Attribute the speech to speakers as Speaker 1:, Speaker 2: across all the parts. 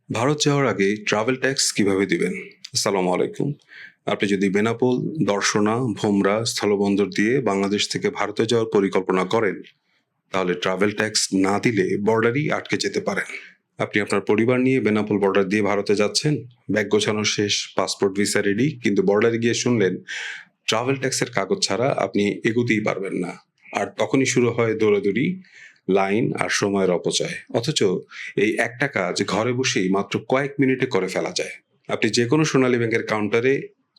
Speaker 1: ভারত যাওয়ার আগে travel tax কিভাবে দিবেন? আসসালামু আলাইকুম। আপনি যদি বেনাপোল, দর্শনা, ভোমরা স্থলবন্দর দিয়ে বাংলাদেশ থেকে ভারতে যাওয়ার পরিকল্পনা করেন, তাহলে ট্রাভেল ট্যাক্স না দিলে বর্ডারই আটকে যেতে পারেন। আপনি আপনার পরিবার নিয়ে বেনাপোল বর্ডার দিয়ে ভারতে যাচ্ছেন, ব্যাগ গোছানো শেষ, পাসপোর্ট ভিসা রেডি, কিন্তু বর্ডারে গিয়ে শুনলেন ট্রাভেল ট্যাক্সের কাগজ ছাড়া আপনি এগোতেই পারবেন না। আর তখনই শুরু হয় দৌড়াদৌড়ি, লাইন আর সময়ের অপচয়। অথচ এই একটা কাজ ঘরে বসেই মাত্র কয়েক মিনিটে করে ফেলা যায়। আপনি যে কোনো সোনালী ব্যাংকের কাউন্টারে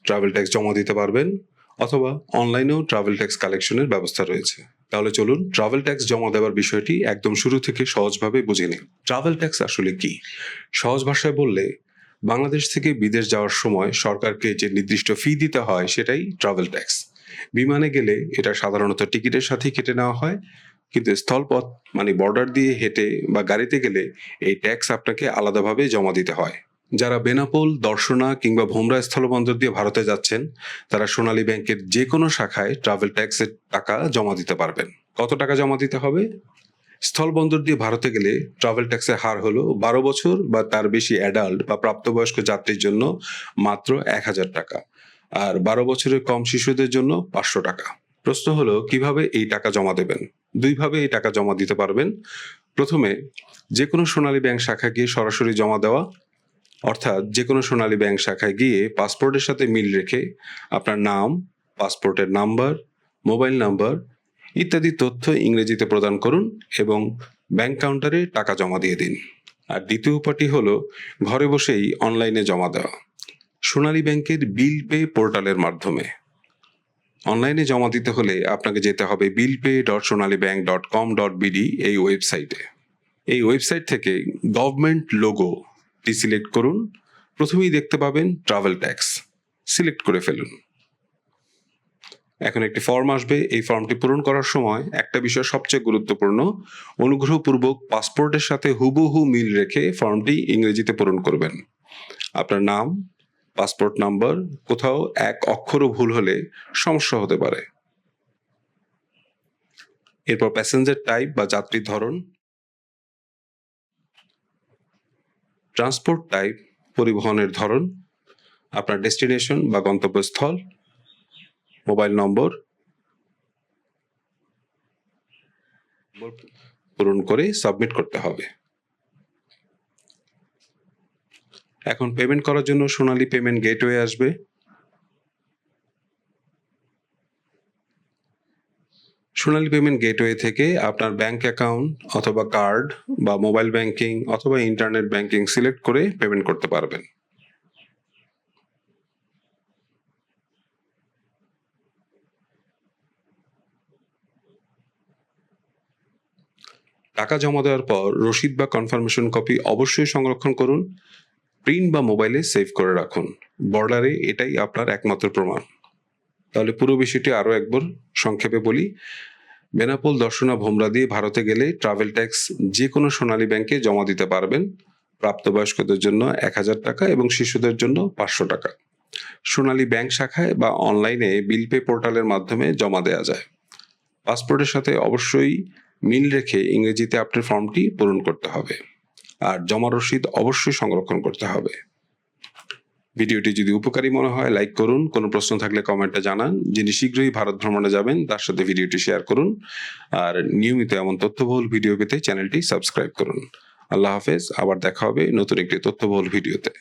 Speaker 1: ট্রাভেল ট্যাক্স জমা দিতে পারবেন, অথবা অনলাইনেও ট্রাভেল ট্যাক্স কালেকশনের ব্যবস্থা রয়েছে। তাহলে চলুন ট্রাভেল ট্যাক্স জমা দেওয়ার বিষয়টি একদম শুরু থেকে সহজভাবে বুঝে নিই। ট্রাভেল ট্যাক্স আসলে কি? সহজ ভাষায় বললে, বাংলাদেশ থেকে বিদেশ যাওয়ার সময় সরকারকে যে নির্দিষ্ট ফি দিতে হয় সেটাই ট্রাভেল ট্যাক্স। বিমানে গেলে এটা সাধারণত টিকিটের সাথেই কেটে নেওয়া হয়, কিন্তু স্থলপথ মানে বর্ডার দিয়ে হেঁটে বা গাড়িতে গেলে এই ট্যাক্স আপনাকে আলাদাভাবে জমা দিতে হয়। যারা বেনাপোল, দর্শনা কিংবা ভোমরা স্থলবন্দর দিয়ে ভারতে যাচ্ছেন, তারা সোনালী ব্যাংকের যে কোনো শাখায় ট্রাভেল ট্যাক্সের টাকা জমা দিতে পারবেন। কত টাকা জমা দিতে হবে? স্থলবন্দর দিয়ে ভারতে গেলে ট্রাভেল ট্যাক্সের হার হলো 12 বছর বা তার বেশি অ্যাডাল্ট বা প্রাপ্তবয়স্ক যাত্রীর জন্য মাত্র 1000 টাকা, আর 12 বছরের কম শিশুদের জন্য 500 টাকা। প্রশ্ন হলো, কিভাবে এই টাকা জমা দেবেন? দুইভাবে এই টাকা জমা দিতে পারবেন। প্রথমে, যে কোনো সোনালী ব্যাংক শাখা গিয়ে সরাসরি জমা দেওয়া, অর্থাৎ যে কোনো সোনালী ব্যাংক শাখায় গিয়ে পাসপোর্টের সাথে মিল রেখে আপনার নাম, পাসপোর্টের নাম্বার, মোবাইল নাম্বার ইত্যাদি তথ্য ইংরেজিতে প্রদান করুন এবং ব্যাংক কাউন্টারে টাকা জমা দিয়ে দিন। আর দ্বিতীয় উপায়টি হলো ঘরে বসেই অনলাইনে জমা দেওয়া, সোনালী ব্যাংকের বিল পে পোর্টালের মাধ্যমে। অনলাইনে জমা দিতে হলে আপনাকে যেতে হবে billpay.sonalibank.com.bd এই ওয়েবসাইটে। এই ওয়েবসাইট থেকে গভর্নমেন্ট লোগোটি সিলেক্ট করুন। প্রথমেই দেখতে পাবেন ট্রাভেল ট্যাক্স, সিলেক্ট করে ফেলুন। এখন একটি ফর্ম আসবে। এই ফর্মটি পূরণ করার সময় একটা বিষয় সবচেয়ে গুরুত্বপূর্ণ, অনুগ্রহপূর্বক পাসপোর্টের সাথে হুবহু মিল রেখে ফর্মটি ইংরেজিতে পূরণ করবেন। আপনার নাম, পাসপোর্ট নাম্বার, কোথাও এক অক্ষরও ভুল হলে সমস্যা হতে পারে। এরপর প্যাসেঞ্জার টাইপ বা যাত্রীর ধরন, ট্রান্সপোর্ট টাইপ পরিবহনের ধরন, আপনার ডেস্টিনেশন বা গন্তব্যস্থল, মোবাইল নম্বর পূরণ করে সাবমিট করতে হবে। এখন পেমেন্ট করার জন্য সোনালী পেমেন্ট গেটওয়ে আসবে। সোনালী পেমেন্ট গেটওয়ে থেকে আপনার ব্যাংক অ্যাকাউন্ট অথবা কার্ড বা মোবাইল ব্যাংকিং অথবা ইন্টারনেট ব্যাংকিং সিলেক্ট করে পেমেন্ট করতে পারবেন। টাকা জমা দেওয়ার পর রসিদ বা কনফার্মেশন কপি অবশ্যই সংরক্ষণ করুন। প্রিন্ট বা মোবাইলে সেভ করে রাখুন। বর্ডারে এটাই আপনার একমাত্র প্রমাণ। তাহলে পুরো বিষয়টি আরও একবার সংক্ষেপে বলি। বেনাপোল, দর্শনা, ভোমরা দিয়ে ভারতে গেলে ট্রাভেল ট্যাক্স যে কোনো সোনালী ব্যাংকে জমা দিতে পারবেন। প্রাপ্তবয়স্কদের জন্য 1000 টাকা এবং শিশুদের জন্য 500 টাকা। সোনালী ব্যাংক শাখায় বা অনলাইনে বিল পে পোর্টালের মাধ্যমে জমা দেওয়া যায়। পাসপোর্টের সাথে অবশ্যই মিল রেখে ইংরেজিতে আপনার ফর্মটি পূরণ করতে হবে, আর জমা রসিদ অবশ্যই সংরক্ষণ করতে হবে। ভিডিওটি যদি উপকারী মনে হয় লাইক করুন, কোনো প্রশ্ন থাকলে কমেন্টে জানান। যিনি শীঘ্রই ভারত ভ্রমণে যাবেন তার সাথে ভিডিওটি শেয়ার করুন, আর নিয়মিত এমন তথ্যবহুল ভিডিও পেতে চ্যানেলটি সাবস্ক্রাইব করুন। আল্লাহ হাফেজ। আবার দেখা হবে নতুন একটি তথ্যবহুল ভিডিওতে।